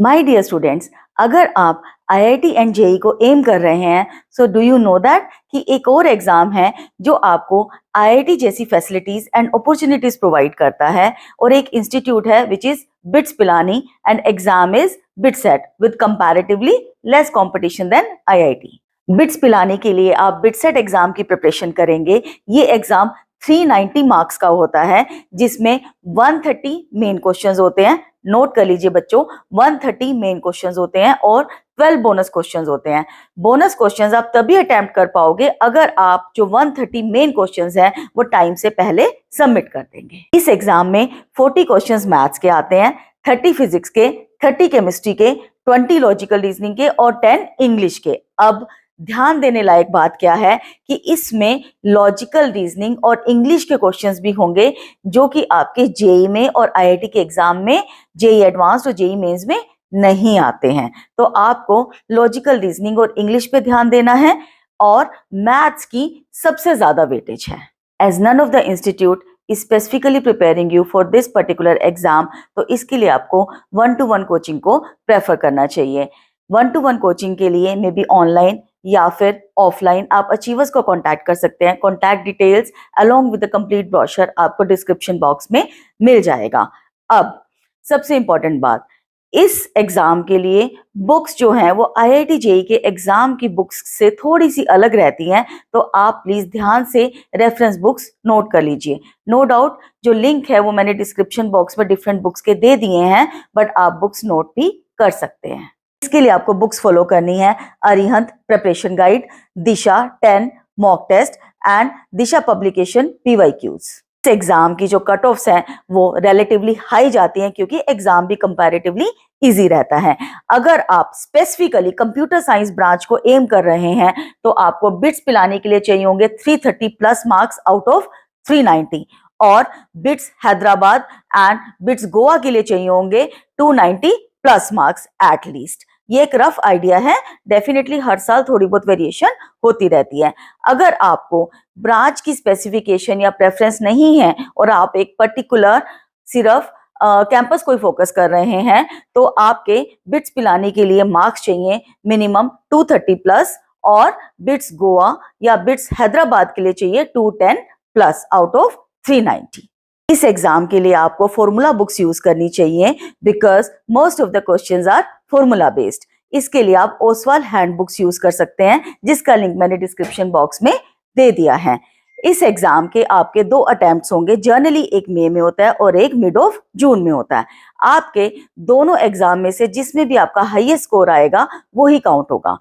My dear students, अगर आप IIT and JEE को एम कर रहे हैं, so do you know that कि एक और एग्जाम है जो आपको आईआईटी जैसी फैसिलिटीज एंड अपॉर्चुनिटीज प्रोवाइड करता है, और एक इंस्टीट्यूट है which is BITS Pilani and exam is BITSAT with comparatively less competition than IIT. BITS Pilani के लिए आप बिटसेट एग्जाम की प्रिपरेशन करेंगे। ये एग्जाम 390 मार्क्स का होता है, जिसमें 130 मेन क्वेश्चंस होते हैं। नोट कर लीजिए बच्चों, 130 मेन क्वेश्चंस होते हैं और 12 बोनस क्वेश्चंस होते हैं। बोनस क्वेश्चंस आप तभी अटेम्प्ट कर पाओगे अगर आप जो 130 मेन क्वेश्चंस हैं वो टाइम से पहले सबमिट कर देंगे। इस एग्जाम में 40 क्वेश्चंस मैथ्स के आते हैं, 30 फिजिक्स के, 30 केमिस्ट्री के, 20 लॉजिकल रीजनिंग के और 10 इंग्लिश के। अब ध्यान देने लायक बात क्या है कि इसमें लॉजिकल रीजनिंग और इंग्लिश के क्वेश्चंस भी होंगे जो कि आपके जेई में और आईआईटी के एग्जाम में, जेई एडवांस्ड और जेई मेंस में नहीं आते हैं। तो आपको लॉजिकल रीजनिंग और इंग्लिश पे ध्यान देना है और मैथ्स की सबसे ज्यादा वेटेज है। As none of the institute specifically preparing you for this particular exam, तो इसके लिए आपको 1-to-1 कोचिंग को प्रेफर करना चाहिए। 1-to-1 कोचिंग के लिए मे बी ऑनलाइन या फिर ऑफलाइन आप अचीवर्स को कांटेक्ट कर सकते हैं। Contact details along with the complete brochure आपको डिस्क्रिप्शन बॉक्स में मिल जाएगा। अब सबसे इंपॉर्टेंट बात, इस एग्जाम के लिए बुक्स जो हैं वो आईआईटी जेई के एग्जाम की बुक्स से थोड़ी सी अलग रहती हैं, तो आप प्लीज ध्यान से रेफरेंस बुक्स नोट कर लीजिए। नो डाउट जो लिंक है वो मैंने डिस्क्रिप्शन बॉक्स में डिफरेंट बुक्स के दे दिए हैं, बट आप बुक्स नोट भी कर सकते हैं। इसके लिए आपको बुक्स फॉलो करनी है: Arihant preparation guide, Disha 10 mock test and Disha publication PYQs. इस एग्जाम की जो कट ऑफ्स हैं वो रिलेटिवली हाई जाती हैं क्योंकि एग्जाम भी कंपैरेटिवली इजी रहता है। अगर आप स्पेसिफिकली कंप्यूटर साइंस ब्रांच को एम कर रहे हैं तो आपको बिट्स पिलाने के लिए चाहिए होंगे 330 प्लस मार्क्स आउट ऑफ 390, और bits Hyderabad and bits Goa के लिए चाहिए होंगे 290 प्लस मार्क्स एट लीस्ट। ये एक रफ आइडिया है, डेफिनेटली हर साल थोड़ी बहुत वेरिएशन होती रहती है। अगर आपको ब्रांच की स्पेसिफिकेशन या प्रेफरेंस नहीं है और आप एक पर्टिकुलर सिर्फ कैंपस को ही फोकस कर रहे हैं, तो आपके बिट्स पिलाने के लिए मार्क्स चाहिए मिनिमम 230 प्लस, और बिट्स गोवा या बिट्स हैदराबाद के लिए चाहिए 210 प्लस आउट ऑफ 390। इस एग्जाम के लिए आपको फॉर्मूला बुक्स यूज करनी चाहिए because most of the questions are formula based. इसके लिए आप ओसवाल हैंड बुक्स यूज कर सकते हैं, जिसका लिंक मैंने डिस्क्रिप्शन बॉक्स में दे दिया है। इस एग्जाम के आपके 2 अटेम्प्ट्स होंगे, जनरली एक मई में होता है और एक मिड ऑफ जून में होता है। आपके दोनों एग्जाम में से जिसमें भी आपका हाईएस्ट स्कोर आएगा वो ही काउंट होगा।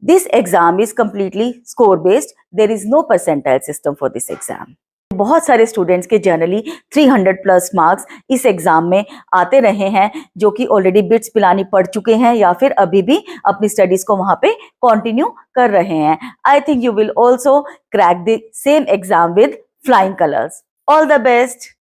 This exam is completely score based, there is no percentile system for this exam. बहुत सारे स्टूडेंट्स के जनरली 300 प्लस मार्क्स इस एग्जाम में आते रहे हैं, जो कि ऑलरेडी बिट्स पिलानी पढ़ चुके हैं या फिर अभी भी अपनी स्टडीज को वहां पे कंटिन्यू कर रहे हैं। I think you will also crack the same exam with flying colours. All the best.